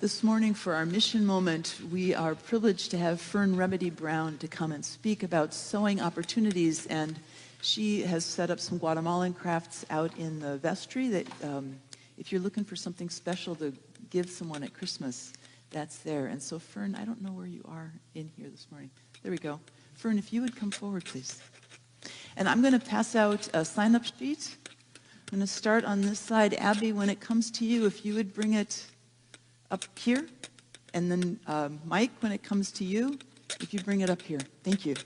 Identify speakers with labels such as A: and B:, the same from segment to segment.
A: This morning for our mission moment, we are privileged to have Fern Remedi-Brown to come and speak about sowing opportunities, and she has set up some Guatemalan crafts out in the vestry that if you're looking for something special to give someone at Christmas, that's there. And so Fern, I don't know where you are in here this morning. There we go. Fern, if you would come forward, please. And I'm going to pass out a sign-up sheet. I'm going to start on this side. Abby, when it comes to you, if you would bring it up here, and then Mike, when it comes to you, if you bring it up here. Thank you.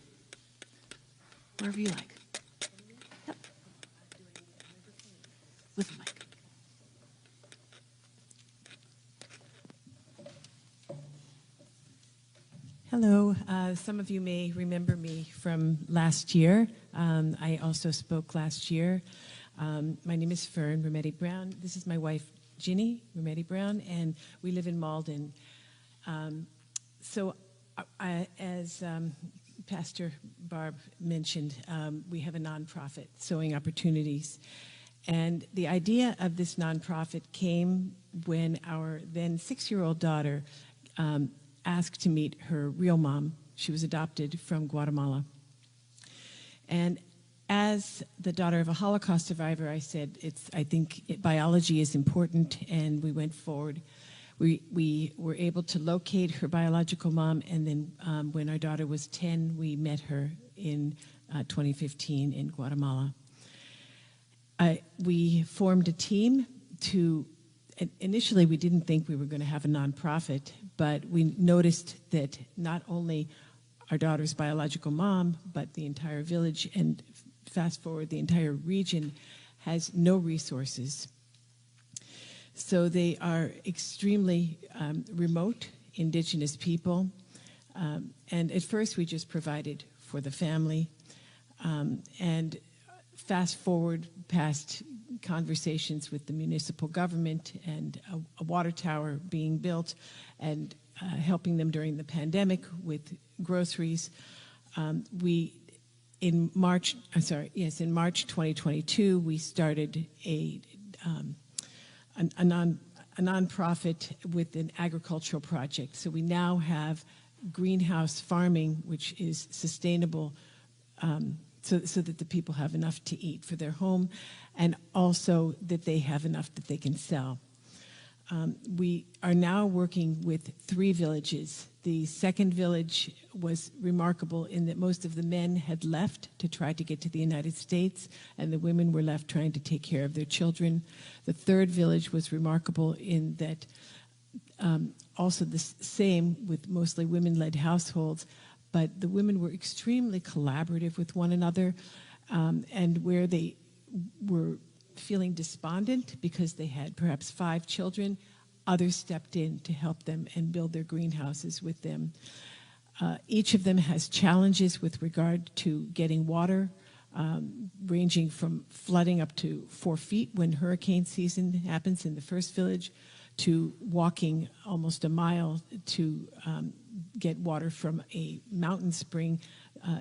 A: Wherever you like. Yep. With the mic.
B: Hello. Some of you may remember me from last year. I also spoke last year. My name is Fern Remedi-Brown. This is my wife, Ginny Remedi-Brown, and we live in Malden. As Pastor Barb mentioned, we have a nonprofit, Sowing Opportunities. And the idea of this nonprofit came when our then 6-year-old daughter asked to meet her real mom. She was adopted from Guatemala. And as the daughter of a Holocaust survivor, I said, I think biology is important, and we went forward. We were able to locate her biological mom, and then when our daughter was 10, we met her in 2015 in Guatemala. We formed a team to, initially we didn't think we were going to have a nonprofit, but we noticed that not only our daughter's biological mom, but the entire village, and fast forward, the entire region has no resources. So they are extremely remote, indigenous people. And at first we just provided for the family. And fast forward past conversations with the municipal government and a water tower being built, and helping them during the pandemic with groceries. In March 2022, we started a nonprofit with an agricultural project. So we now have greenhouse farming, which is sustainable, so that the people have enough to eat for their home, and also that they have enough that they can sell. We are now working with 3 villages. The second village was remarkable in that most of the men had left to try to get to the United States, and the women were left trying to take care of their children. The third village was remarkable in that also the same, with mostly women-led households, but the women were extremely collaborative with one another, and where they were feeling despondent because they had perhaps 5 children, others stepped in to help them and build their greenhouses with them. Each of them has challenges with regard to getting water, ranging from flooding up to 4 feet when hurricane season happens in the first village, to walking almost a mile to get water from a mountain spring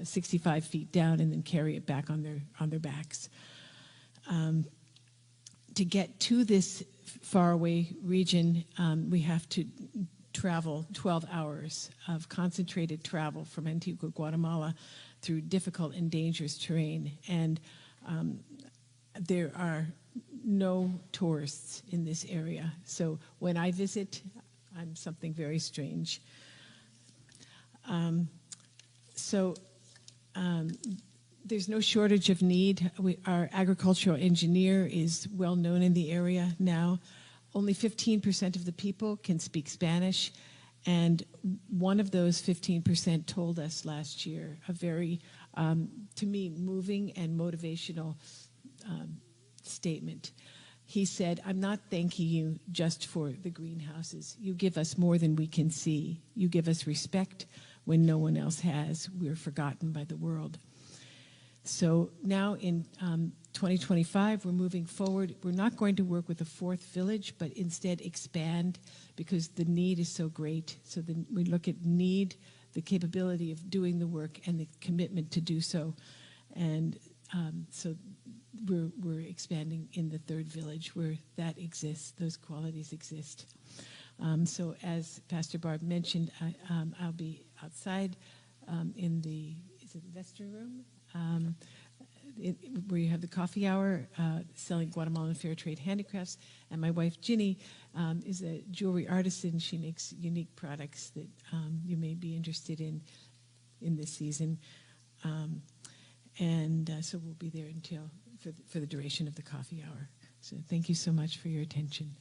B: 65 feet down and then carry it back on their backs. To get to this faraway region, we have to travel 12 hours of concentrated travel from Antigua, Guatemala, through difficult and dangerous terrain. And there are no tourists in this area. So when I visit, I'm something very strange. There's no shortage of need. Our agricultural engineer is well known in the area now. Only 15% of the people can speak Spanish, and one of those 15% told us last year a very, to me, moving and motivational statement. He said, "I'm not thanking you just for the greenhouses. You give us more than we can see. You give us respect when no one else has. We're forgotten by the world." So now in 2025, we're moving forward. We're not going to work with a 4th village, but instead expand, because the need is so great. So then we look at need, the capability of doing the work, and the commitment to do so. And so we're expanding in the 3rd village where that exists, those qualities exist. So as Pastor Barb mentioned, I'll be outside in the, is it the vestry room? Where you have the coffee hour, selling Guatemalan fair trade handicrafts. And my wife, Ginny, is a jewelry artisan. She makes unique products that you may be interested in this season. So we'll be there until for the duration of the coffee hour. So thank you so much for your attention.